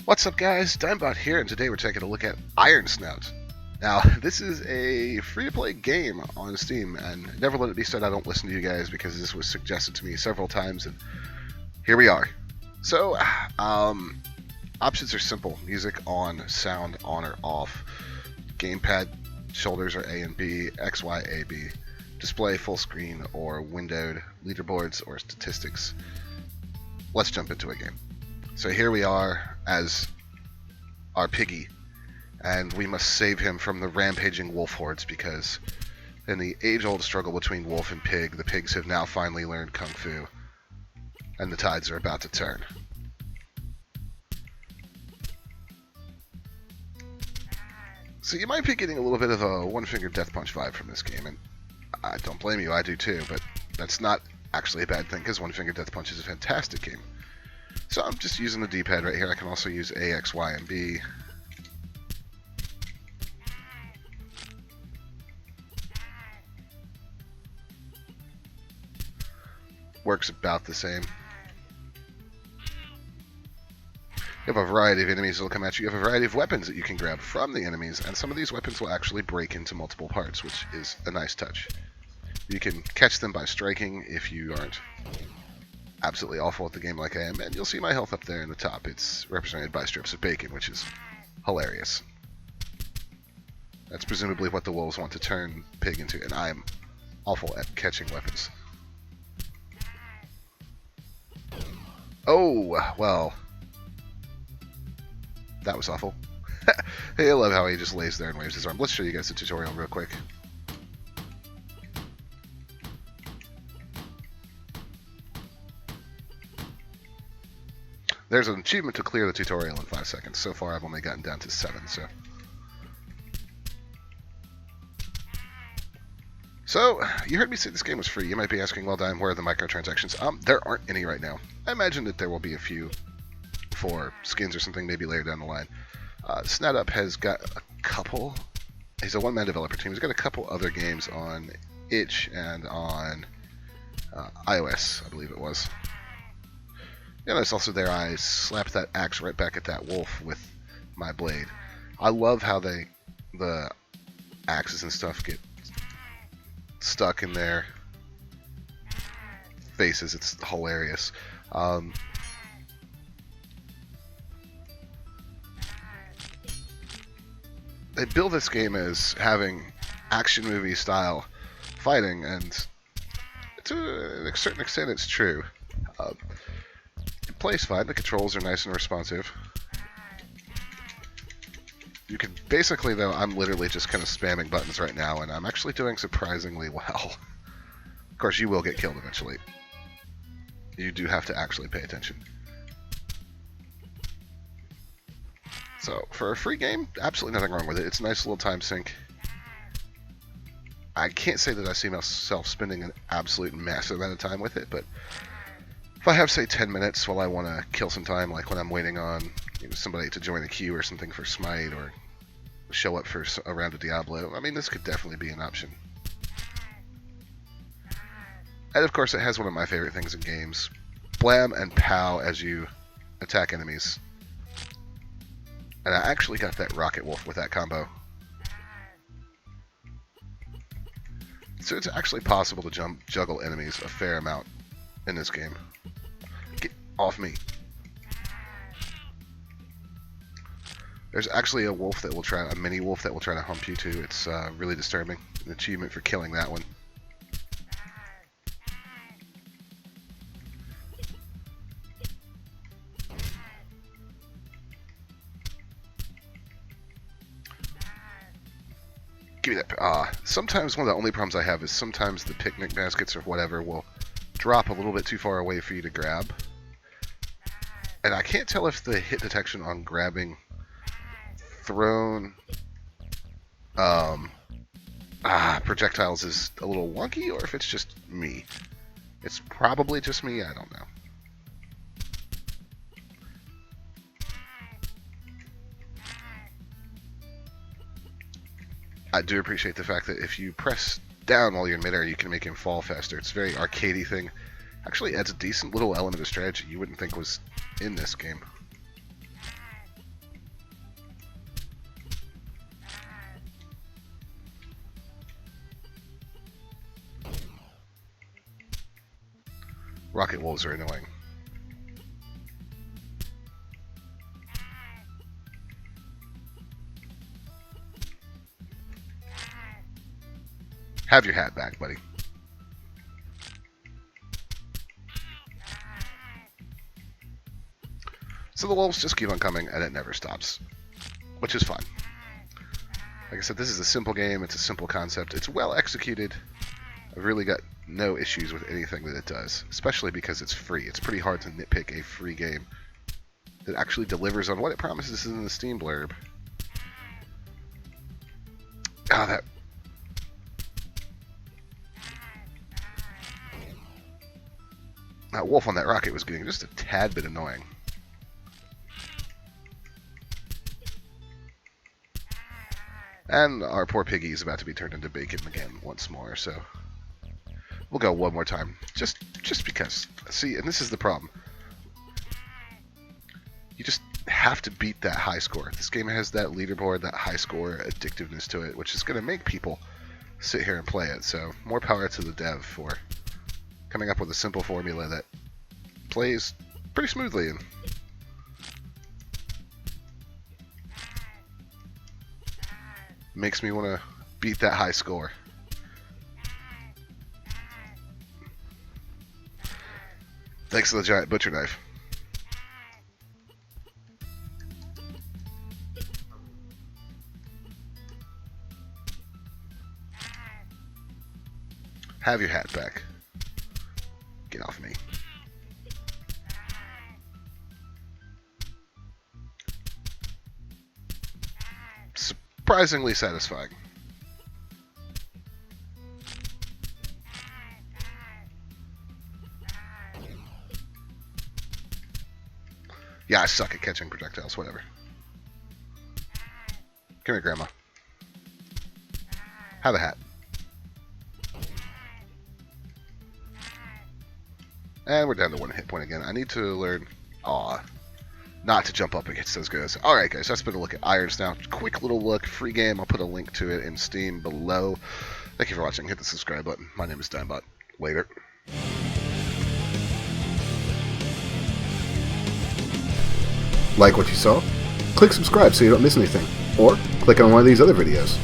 What's up guys, Dimebot here, and today we're taking a look at Iron Snout. Now, this is a free-to-play game on Steam, and never let it be said I don't listen to you guys because this was suggested to me several times, and here we are. So, options are simple. Music on, sound on or off. Gamepad shoulders are A and B, X, Y, A, B. Display full screen or windowed, leaderboards or statistics. Let's jump into a game. So here we are as our piggy, and we must save him from the rampaging wolf hordes because in the age-old struggle between wolf and pig, the pigs have now finally learned kung fu, and the tides are about to turn. So you might be getting a little bit of a one-finger death punch vibe from this game, and I don't blame you, I do too, but that's not actually a bad thing because one-finger death punch is a fantastic game. So I'm just using the D-pad right here. I can also use A, X, Y, and B. Works about the same. You have a variety of enemies that will come at you. You have a variety of weapons that you can grab from the enemies, and some of these weapons will actually break into multiple parts, which is a nice touch. You can catch them by striking if you aren't absolutely awful at the game like I am, and you'll see my health up there in the top. It's represented by strips of bacon, which is hilarious. That's presumably what the wolves want to turn pig into, and I'm awful at catching weapons. Oh, well. That was awful. Hey, I love how he just lays there and waves his arm. Let's show you guys the tutorial real quick. There's an achievement to clear the tutorial in 5 seconds. So far, I've only gotten down to 7, So, you heard me say this game was free. You might be asking, well, Dime, where are the microtransactions? There aren't any right now. I imagine that there will be a few for skins or something maybe later down the line. Snout has got a couple. He's a one-man developer team. He's got a couple other games on itch and on iOS, I believe it was. Yeah, that's also there. I slapped that axe right back at that wolf with my blade. I love how the axes and stuff get stuck in their faces. It's hilarious. They build this game as having action movie style fighting, and to a certain extent it's true. It plays fine. The controls are nice and responsive. You can basically, though, I'm literally just kind of spamming buttons right now, and I'm actually doing surprisingly well. Of course, you will get killed eventually. You do have to actually pay attention. So, for a free game, absolutely nothing wrong with it. It's a nice little time sink. I can't say that I see myself spending an absolute massive amount of time with it, but if I have, say, 10 minutes while I want to kill some time, like when I'm waiting on somebody to join a queue or something for Smite or show up for a round of Diablo, I mean, this could definitely be an option. And of course, it has one of my favorite things in games. Blam and pow as you attack enemies. And I actually got that Rocket Wolf with that combo. So it's actually possible to juggle enemies a fair amount in this game. Get off me. There's actually a wolf that will try, a mini wolf that will try to hump you too. It's really disturbing. An achievement for killing that one. Give me that. Sometimes one of the only problems I have is sometimes the picnic baskets or whatever will drop a little bit too far away for you to grab. And I can't tell if the hit detection on grabbing thrown projectiles is a little wonky or if it's just me. It's probably just me, I don't know. I do appreciate the fact that if you press down while you're in midair, you can make him fall faster. It's a very arcadey thing. Actually adds a decent little element of strategy you wouldn't think was in this game. Rocket wolves are annoying. Have your hat back, buddy. So the wolves just keep on coming, and it never stops, which is fun. Like I said, this is a simple game. It's a simple concept. It's well executed. I've really got no issues with anything that it does, especially because it's free. It's pretty hard to nitpick a free game that actually delivers on what it promises in the Steam blurb. Ah, that wolf on that rocket was getting just a tad bit annoying. And our poor piggy is about to be turned into bacon again once more, so we'll go one more time, just because. See, and this is the problem. You just have to beat that high score. This game has that leaderboard, that high score addictiveness to it, which is going to make people sit here and play it. So more power to the dev for coming up with a simple formula that plays pretty smoothly and makes me want to beat that high score. Thanks to the giant butcher knife. Have your hat back. Get off me. Surprisingly satisfying. Yeah, I suck at catching projectiles, whatever. Come here, Grandma. Have a hat. And we're down to 1 hit point again. I need to learn not to jump up against those guys. Alright guys, that's been a look at Iron Snout. Quick little look, free game. I'll put a link to it in Steam below. Thank you for watching. Hit the subscribe button. My name is Dimebot. Later. Like what you saw? Click subscribe so you don't miss anything. Or click on one of these other videos.